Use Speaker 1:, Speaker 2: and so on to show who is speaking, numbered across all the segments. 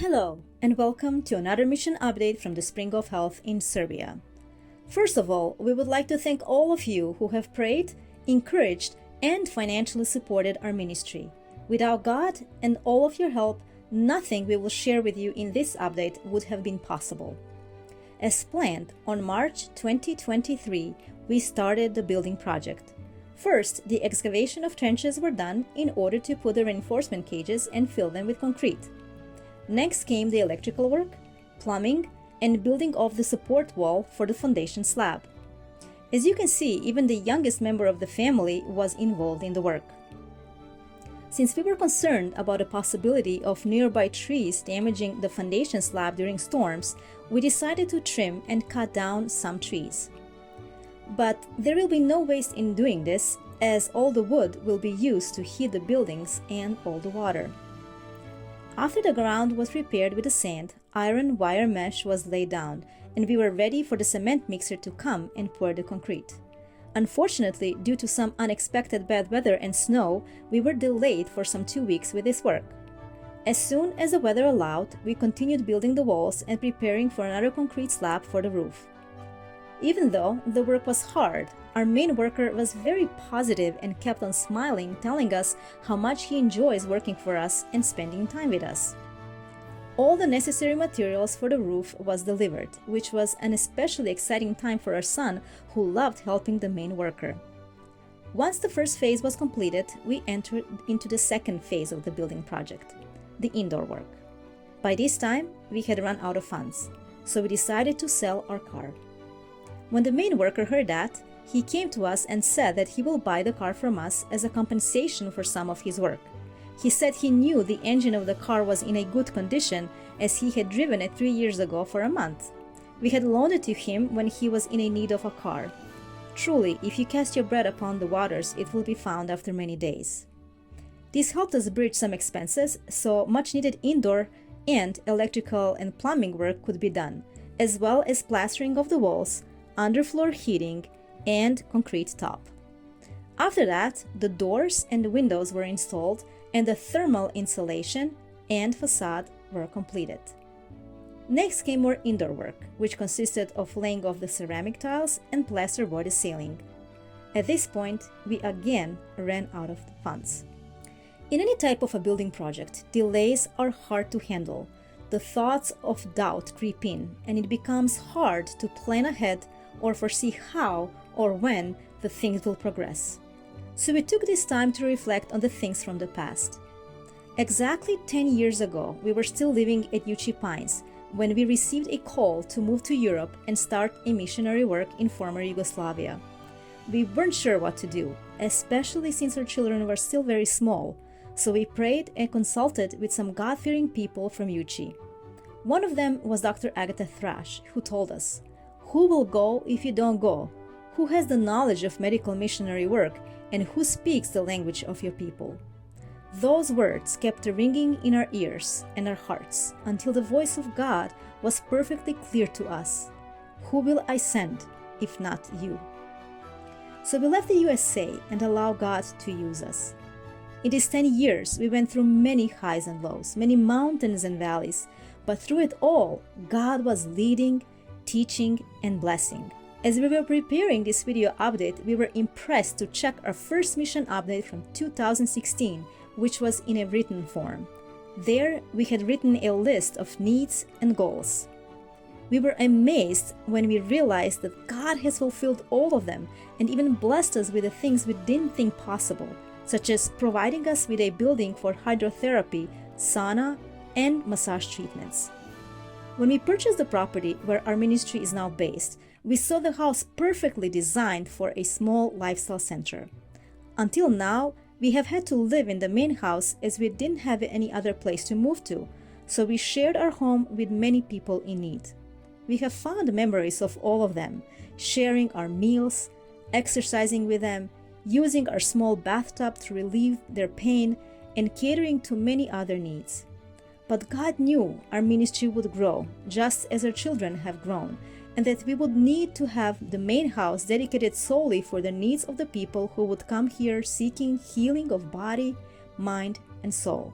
Speaker 1: Hello, and welcome to another mission update from the Spring of Health in Serbia. First of all, we would like to thank all of you who have prayed, encouraged, and financially supported our ministry. Without God and all of your help, nothing we will share with you in this update would have been possible. As planned, on March 2023, we started the building project. First, the excavation of trenches were done in order to put the reinforcement cages and fill them with concrete. Next came the electrical work, plumbing, and building of the support wall for the foundation slab. As you can see, even the youngest member of the family was involved in the work. Since we were concerned about the possibility of nearby trees damaging the foundation slab during storms, we decided to trim and cut down some trees. But there will be no waste in doing this, as all the wood will be used to heat the buildings and all the water. After the ground was prepared with the sand, iron wire mesh was laid down, and we were ready for the cement mixer to come and pour the concrete. Unfortunately, due to some unexpected bad weather and snow, we were delayed for some 2 weeks with this work. As soon as the weather allowed, we continued building the walls and preparing for another concrete slab for the roof. Even though the work was hard, our main worker was very positive and kept on smiling, telling us how much he enjoys working for us and spending time with us. All the necessary materials for the roof was delivered, which was an especially exciting time for our son, who loved helping the main worker. Once the first phase was completed, we entered into the second phase of the building project, the indoor work. By this time, we had run out of funds, so we decided to sell our car. When the main worker heard that, he came to us and said that he will buy the car from us as a compensation for some of his work. He said he knew the engine of the car was in a good condition, as he had driven it 3 years ago for a month. We had loaned it to him when he was in a need of a car. Truly, if you cast your bread upon the waters, it will be found after many days. This helped us bridge some expenses, so much needed indoor and electrical and plumbing work could be done, as well as plastering of the walls, underfloor heating, and concrete top. After that, the doors and windows were installed, and the thermal insulation and facade were completed. Next came more indoor work, which consisted of laying of the ceramic tiles and plasterboard the ceiling. At this point, we again ran out of funds. In any type of a building project, delays are hard to handle. The thoughts of doubt creep in, and it becomes hard to plan ahead or foresee how or when the things will progress. So we took this time to reflect on the things from the past. Exactly 10 years ago, we were still living at Juche Pines when we received a call to move to Europe and start a missionary work in former Yugoslavia. We weren't sure what to do, especially since our children were still very small, so we prayed and consulted with some God-fearing people from Juche. One of them was Dr. Agatha Thrash, who told us, "Who will go if you don't go? Who has the knowledge of medical missionary work, and who speaks the language of your people?" Those words kept ringing in our ears and our hearts until the voice of God was perfectly clear to us. Who will I send, if not you? So we left the USA and allowed God to use us. In these 10 years, we went through many highs and lows, many mountains and valleys, but through it all, God was leading, teaching, and blessing. As we were preparing this video update, we were impressed to check our first mission update from 2016, which was in a written form. There, we had written a list of needs and goals. We were amazed when we realized that God has fulfilled all of them and even blessed us with the things we didn't think possible, such as providing us with a building for hydrotherapy, sauna, and massage treatments. When we purchased the property where our ministry is now based, we saw the house perfectly designed for a small lifestyle center. Until now, we have had to live in the main house as we didn't have any other place to move to, so we shared our home with many people in need. We have fond memories of all of them, sharing our meals, exercising with them, using our small bathtub to relieve their pain, and catering to many other needs. But God knew our ministry would grow, just as our children have grown, and that we would need to have the main house dedicated solely for the needs of the people who would come here seeking healing of body, mind, and soul.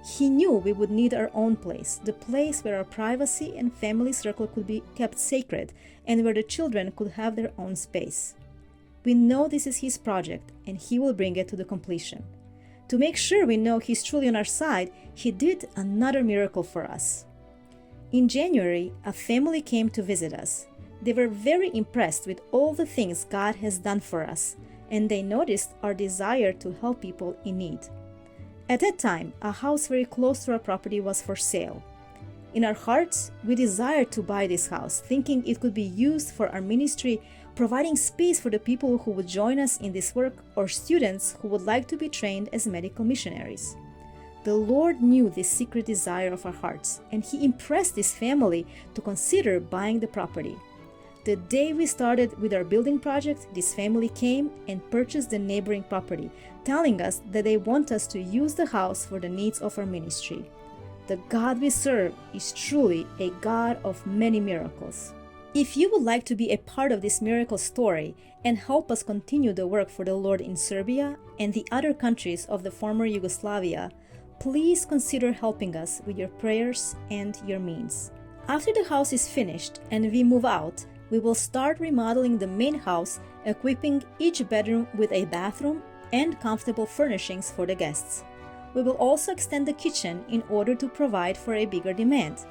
Speaker 1: He knew we would need our own place, the place where our privacy and family circle could be kept sacred and where the children could have their own space. We know this is His project and He will bring it to the completion. To make sure we know He's truly on our side, He did another miracle for us. In January, a family came to visit us. They were very impressed with all the things God has done for us, and they noticed our desire to help people in need. At that time, a house very close to our property was for sale. In our hearts, we desired to buy this house, thinking it could be used for our ministry, providing space for the people who would join us in this work or students who would like to be trained as medical missionaries. The Lord knew this secret desire of our hearts, and He impressed this family to consider buying the property. The day we started with our building project, this family came and purchased the neighboring property, telling us that they want us to use the house for the needs of our ministry. The God we serve is truly a God of many miracles. If you would like to be a part of this miracle story and help us continue the work for the Lord in Serbia and the other countries of the former Yugoslavia, please consider helping us with your prayers and your means. After the house is finished and we move out, we will start remodeling the main house, equipping each bedroom with a bathroom and comfortable furnishings for the guests. We will also extend the kitchen in order to provide for a bigger demand.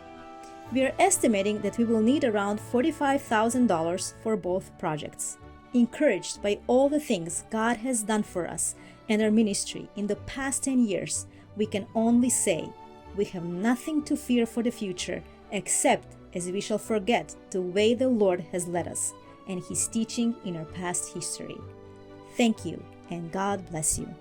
Speaker 1: We are estimating that we will need around $45,000 for both projects. Encouraged by all the things God has done for us and our ministry in the past 10 years, we can only say we have nothing to fear for the future except as we shall forget the way the Lord has led us and His teaching in our past history. Thank you, and God bless you.